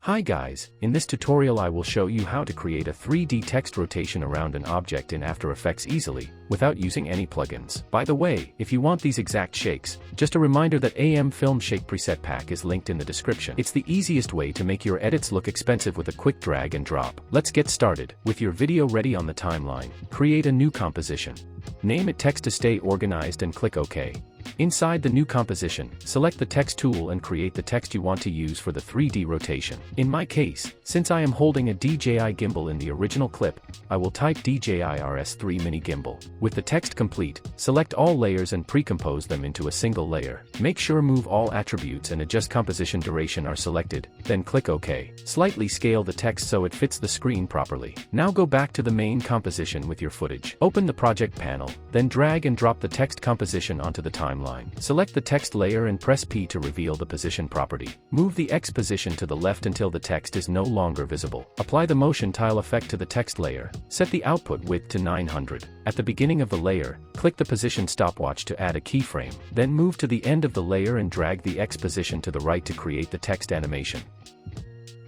Hi guys, in this tutorial I will show you how to create a 3D text rotation around an object in After Effects easily, without using any plugins. By the way, if you want these exact shakes, just a reminder that AM Film Shake preset pack is linked in the description. It's the easiest way to make your edits look expensive with a quick drag and drop. Let's get started. With your video ready on the timeline, create a new composition. Name it Text to stay organized and click OK. Inside the new composition, select the text tool and create the text you want to use for the 3D rotation. In my case, since I am holding a DJI gimbal in the original clip, I will type DJI RS3 Mini Gimbal. With the text complete, select all layers and pre-compose them into a single layer. Make sure Move All Attributes and Adjust Composition Duration are selected, then click OK. Slightly scale the text so it fits the screen properly. Now go back to the main composition with your footage. Open the project panel, then drag and drop the text composition onto the timeline. Select the text layer and press P to reveal the position property. Move the X position to the left until the text is no longer visible. Apply the motion tile effect to the text layer. Set the output width to 900. At the beginning of the layer, click the position stopwatch to add a keyframe. Then move to the end of the layer and drag the X position to the right to create the text animation.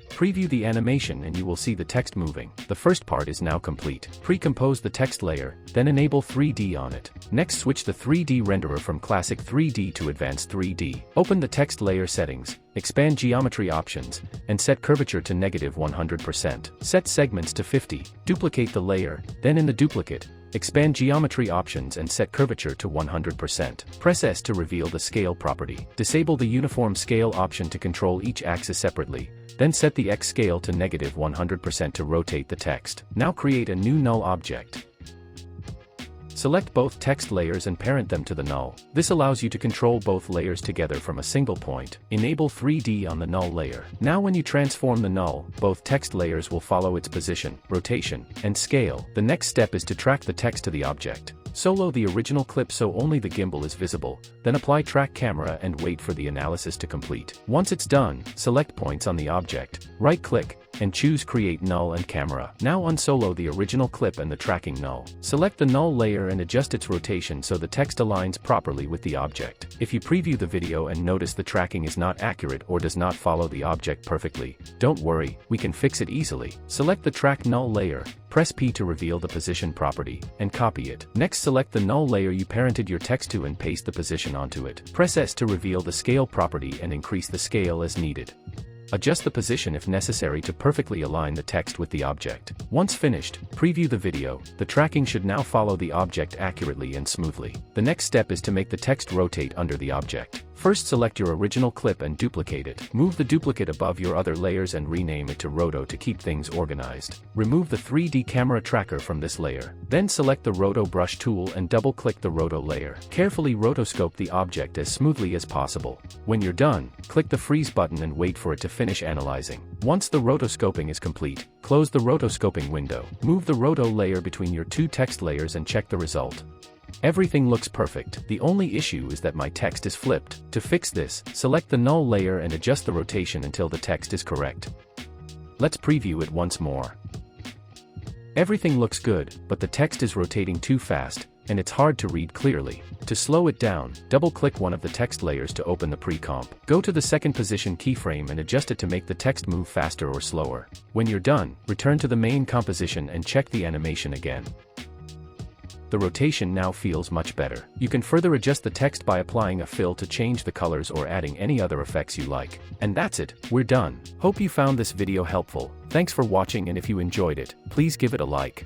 Preview the animation and you will see the text moving. The first part is now complete. Pre-compose the text layer, then enable 3D on it. Next, switch the 3D renderer from Classic 3D to Advanced 3D. Open the text layer settings, expand geometry options, and set curvature to -100%. Set segments to 50. Duplicate the layer, then in the duplicate, expand geometry options and set curvature to 100%. Press S to reveal the scale property. Disable the uniform scale option to control each axis separately, then set the X scale to -100% to rotate the text. Now create a new null object. Select both text layers and parent them to the null. This allows you to control both layers together from a single point. Enable 3D on the null layer. Now when you transform the null, both text layers will follow its position, rotation, and scale. The next step is to track the text to the object. Solo the original clip so only the gimbal is visible, then apply track camera and wait for the analysis to complete. Once it's done, select points on the object, right-click, and choose Create Null and Camera. Now unsolo the original clip and the tracking null. Select the null layer and adjust its rotation so the text aligns properly with the object. If you preview the video and notice the tracking is not accurate or does not follow the object perfectly, don't worry, we can fix it easily. Select the track null layer, press P to reveal the position property, and copy it. Next, select the null layer you parented your text to and paste the position onto it. Press S to reveal the scale property and increase the scale as needed. Adjust the position if necessary to perfectly align the text with the object. Once finished, preview the video. The tracking should now follow the object accurately and smoothly. The next step is to make the text rotate under the object. First, select your original clip and duplicate it. Move the duplicate above your other layers and rename it to Roto to keep things organized. Remove the 3D camera tracker from this layer. Then select the Roto brush tool and double-click the Roto layer. Carefully rotoscope the object as smoothly as possible. When you're done, click the freeze button and wait for it to finish analyzing. Once the rotoscoping is complete, close the rotoscoping window. Move the Roto layer between your two text layers and check the result. Everything looks perfect. The only issue is that my text is flipped. To fix this, select the null layer and adjust the rotation until the text is correct. Let's preview it once more. Everything looks good, but the text is rotating too fast, and it's hard to read clearly. To slow it down, double-click one of the text layers to open the pre-comp. Go to the second position keyframe and adjust it to make the text move faster or slower. When you're done, return to the main composition and check the animation again. The rotation now feels much better. You can further adjust the text by applying a fill to change the colors or adding any other effects you like. And that's it, we're done. Hope you found this video helpful. Thanks for watching, and if you enjoyed it, please give it a like.